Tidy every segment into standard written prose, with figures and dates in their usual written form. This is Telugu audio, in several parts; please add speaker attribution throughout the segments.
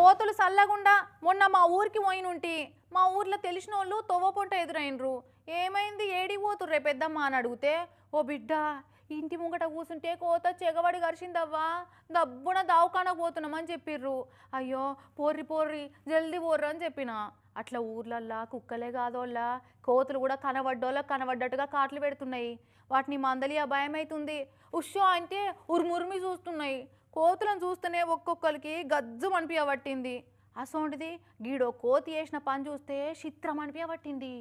Speaker 1: కోతులు సల్లగుండా మొన్న మా ఊరికి పోయినుంటి మా ఊర్లో తెలిసినోళ్ళు తవ్వపొంట ఎదురైనరు. ఏమైంది ఏడికి పోతుర్రే పెద్దమ్మ అని అడిగితే, ఓ బిడ్డ ఇంటి ముంగట కూసుంటే కోత చెగబడి గరిచిందవ్వా, దబ్బున దావకానకు పోతున్నామని చెప్పిర్రు. అయ్యో పోర్రి పోర్రి జల్దీ పోర్రు అని చెప్పిన. అట్లా ఊర్లల్లా కుక్కలే కాదోళ్ళ కోతులు కూడా కనబడ్డోళ్ళకి కనబడ్డట్టుగా కాట్లు పెడుతున్నాయి. వాటిని మందలియా భయం అవుతుంది. ఉషో అంటే ఉరుమురిమి చూస్తున్నాయి. కోతులను చూస్తేనే ఒక్కొక్కరికి గజ్జు అనిపించబట్టింది. అసోంటిది గీడో కోతి వేసిన పని చూస్తే చిత్రం అనిపించబట్టింది.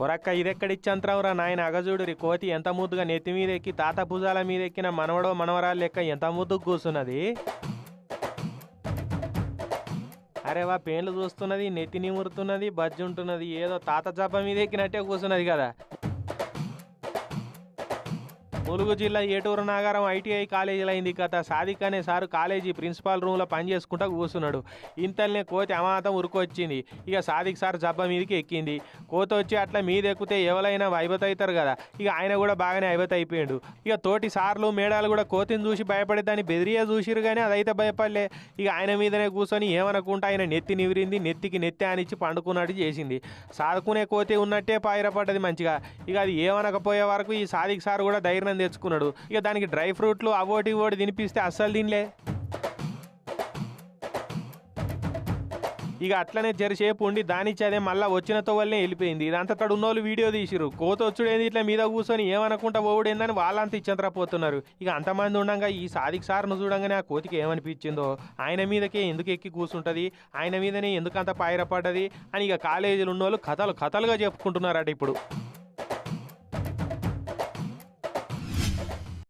Speaker 2: ఒరక్క ఇదెక్కడిచ్చంతరావురా నాయన అగజూడురి కోతి ఎంత ముద్దుగా నెత్తి మీద ఎక్కి తాత భుజాల మీద ఎక్కిన మనవడో మనవరాలు లెక్క ఎంత ముద్దుకు కూర్చున్నది. అరే వా పేన్లు చూస్తున్నది, నెత్తి నిమురుతున్నది, బజ్జి ఉంటున్నది, ఏదో తాత జబ్బ మీద ఎక్కినట్టే కూర్చున్నది కదా. ములుగు జిల్లా ఏటూరు నాగారం ఐటీఐ కాలేజీలో అయింది కథ. సాదిక్ అనే సారు కాలేజీ ప్రిన్సిపాల్ రూమ్లో పని చేసుకుంటూ కూర్చున్నాడు. ఇంతల్నే కోతి అమాతం ఉరుకొచ్చింది. ఇక సాదిక్ సార్ జబ్బ మీదకి ఎక్కింది. కోతి వచ్చి అట్లా మీద ఎక్కితే ఎవరైనా వైబత అవుతారు కదా. ఇక ఆయన కూడా బాగానే ఐబత అయిపోయాడు. ఇక తోటి సార్లు మేడాలు కూడా కోతిని చూసి భయపడే దాన్ని బెదిరియా చూసిరు కానీ అదైతే భయపడలే. ఇక ఆయన మీదనే కూర్చొని ఏమనుకుంటా ఆయన నెత్తి నివిరింది, నెత్తికి నెత్తి ఆనిచ్చి పండుకున్నట్టు చేసింది. సాదుకునే కోతి ఉన్నట్టే పాయిరపడ్డది మంచిగా. ఇక అది ఏమనకపోయే వరకు ఈ సాదిక్ సార్ కూడా ధైర్యం తెచ్చుకున్నాడు. ఇక దానికి డ్రై ఫ్రూట్లు అవోటి ఇవోటి తినిపిస్తే అస్సలు తినలే. ఇక అట్లనే జరిసేపు ఉండి దానిచ్చి అదే మళ్ళీ వచ్చినతో వల్లనే వెళ్ళిపోయింది. ఇదంతా తడు ఉన్నోళ్ళు వీడియో తీసిరు. కోత వచ్చుడేంది ఇట్లా మీద కూర్చొని ఏమనుకుంటా ఓవుడేందని వాళ్ళంతా ఇచ్చంతరపోతున్నారు. ఇక అంతమంది ఉండగా ఈ సాదిక్ సార్ను చూడంగానే ఆ కోతికి ఏమనిపించిందో, ఆయన మీదకే ఎందుకు ఎక్కి కూర్చుంటుంది, ఆయన మీదనే ఎందుకంత పాయిరపడ్డది అని ఇక కాలేజీలు ఉన్నోళ్ళు కథలుగా చెప్పుకుంటున్నారట ఇప్పుడు.